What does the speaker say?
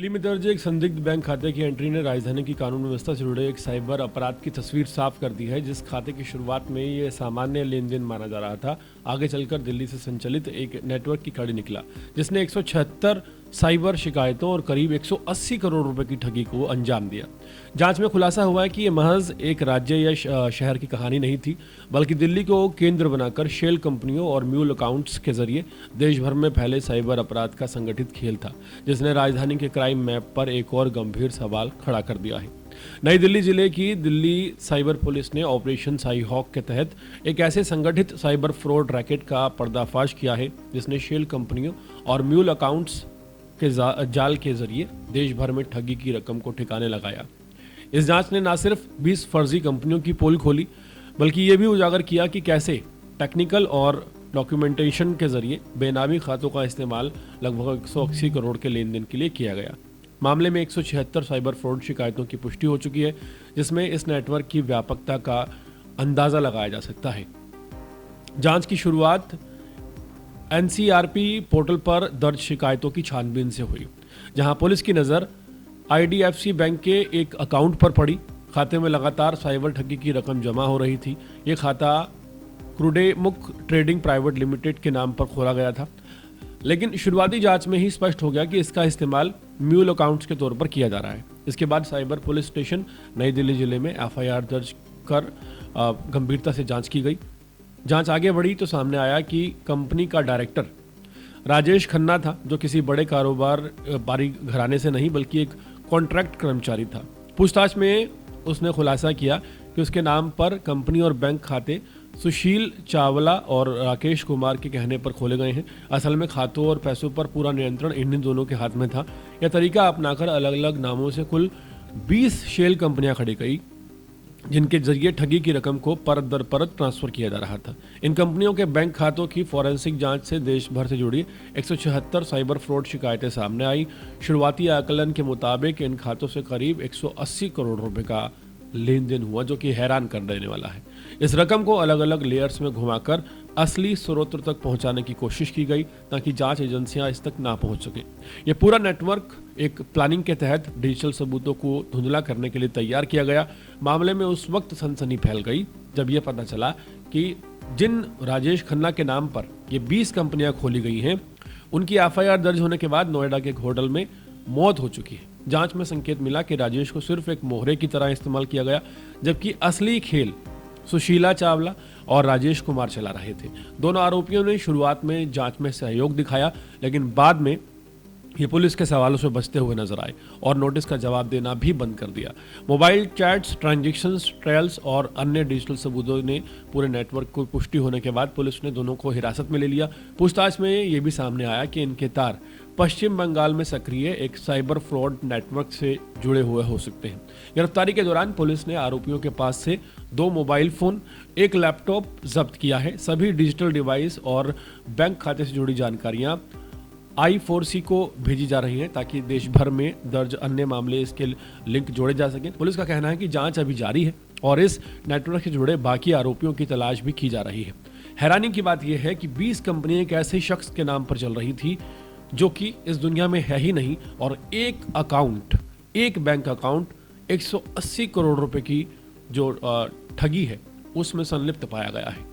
दिल्ली में दर्ज एक संदिग्ध बैंक खाते की एंट्री ने राजधानी की कानून व्यवस्था से जुड़े एक साइबर अपराध की तस्वीर साफ कर दी है। जिस खाते की शुरुआत में ये सामान्य लेन देन माना जा रहा था, आगे चलकर दिल्ली से संचालित एक नेटवर्क की कड़ी निकला, जिसने 176 साइबर शिकायतों और करीब 180 करोड़ रुपए की ठगी को अंजाम दिया। जांच में खुलासा हुआ है कि ये महज एक राज्य या शहर की कहानी नहीं थी, बल्कि दिल्ली को केंद्र बनाकर शेल कंपनियों और म्यूल अकाउंट्स के जरिए देश भर में फैले साइबर अपराध का संगठित खेल था, जिसने राजधानी के क्राइम मैप पर एक और गंभीर सवाल खड़ा कर दिया है। नई दिल्ली जिले की दिल्ली साइबर पुलिस ने ऑपरेशन साई हॉक के तहत एक ऐसे संगठित साइबर फ्रॉड रैकेट का पर्दाफाश किया है, जिसने शेल कंपनियों और म्यूल अकाउंट्स के जाल के जरिए देश भर में ठगी की रकम को ठिकाने लगाया। इस जांच ने न सिर्फ 20 फर्जी कंपनियों की पोल खोली, बल्कि ये भी उजागर किया कि कैसे टेक्निकल और डॉक्यूमेंटेशन के जरिए बेनामी खातों का इस्तेमाल लगभग 180 करोड़ के लेन देन के लिए किया गया। मामले में 176 साइबर फ्रॉड शिकायतों की पुष्टि हो चुकी है, जिसमें इस नेटवर्क की व्यापकता का अंदाजा लगाया जा सकता है। जांच की शुरुआत एनसीआरपी पोर्टल पर दर्ज शिकायतों की छानबीन से हुई, जहां पुलिस की नज़र आईडीएफसी बैंक के एक अकाउंट पर पड़ी। खाते में लगातार साइबर ठगी की रकम जमा हो रही थी। ये खाता क्रूडेमुख ट्रेडिंग प्राइवेट लिमिटेड के नाम पर खोला गया था, लेकिन शुरुआती जांच में ही स्पष्ट हो गया कि इसका इस्तेमाल म्यूल अकाउंट्स के तौर पर किया जा रहा है। इसके बाद साइबर पुलिस स्टेशन नई दिल्ली जिले में एफआईआर दर्ज कर गंभीरता से जांच की गई। जांच आगे बढ़ी तो सामने आया कि कंपनी का डायरेक्टर राजेश खन्ना था, जो किसी बड़े कारोबारी घराने से नहीं बल्कि एक कॉन्ट्रैक्ट कर्मचारी था। पूछताछ में उसने खुलासा किया कि उसके नाम पर कंपनी और बैंक खाते सुशील चावला और राकेश कुमार के कहने पर खोले गए हैं। असल में खातों और पैसों पर पूरा नियंत्रण इन दोनों के हाथ में था। यह तरीका अपनाकर अलग अलग नामों से कुल 20 शेल कंपनियां खड़ी की, जिनके जरिए ठगी की रकम को परत दर परत ट्रांसफर किया जा रहा था। इन कंपनियों के बैंक खातों की फॉरेंसिक जांच से देश भर से जुड़ी 176 साइबर फ्रॉड शिकायतें सामने आई। शुरुआती आकलन के मुताबिक इन खातों से करीब 180 करोड़ रुपए का लेन देन हुआ, जो कि हैरान कर देने वाला है। इस रकम को अलग अलग लेयर्स में घुमाकर असली स्रोत तक पहुंचाने की कोशिश की गई, ताकि जांच एजेंसियां इस तक ना पहुंच सकें। यह पूरा नेटवर्क एक प्लानिंग के तहत डिजिटल सबूतों को धुंधला करने के लिए तैयार किया गया। मामले में उस वक्त सनसनी फैल गई जब यह पता चला कि जिन राजेश खन्ना के नाम पर ये 20 कंपनियां खोली गई हैं, उनकी एफआईआर दर्ज होने के बाद नोएडा के एक होटल में मौत हो चुकी है। जांच में संकेत मिला कि राजेश को सिर्फ एक मोहरे की तरह इस्तेमाल किया गया, जबकि असली खेल सुशीला चावला और राजेश कुमार चला रहे थे। दोनों आरोपियों ने शुरुआत में जांच में सहयोग दिखाया, लेकिन बाद में ये पुलिस के सवालों से बचते हुए नजर आए और नोटिस का जवाब देना भी बंद कर दिया। मोबाइल चैट्स, ट्रांजैक्शंस, ट्रायल्स और अन्य डिजिटल सबूतों ने पूरे नेटवर्क को पुष्टि होने के बाद पुलिस ने दोनों को हिरासत में ले लिया। पूछताछ में ये भी सामने आया कि इनके तार पश्चिम बंगाल में सक्रिय एक साइबर फ्रॉड नेटवर्क से जुड़े हुए हो सकते हैं। गिरफ्तारी के दौरान पुलिस ने आरोपियों के पास से 2 मोबाइल फोन, 1 लैपटॉप जब्त किया है। सभी डिजिटल डिवाइस और बैंक खाते से जुड़ी जानकारियां I4C को भेजी जा रही हैं, ताकि देश भर में दर्ज अन्य मामले इसके लिंक जोड़े जा सकें। पुलिस का कहना है कि जांच अभी जारी है और इस नेटवर्क से जुड़े बाकी आरोपियों की तलाश भी की जा रही है। हैरानी की बात यह है कि 20 कंपनियां एक ऐसे शख्स के नाम पर चल रही थी जो कि इस दुनिया में है ही नहीं, और एक बैंक अकाउंट 180 करोड़ रुपए की जो ठगी है उसमें संलिप्त पाया गया है।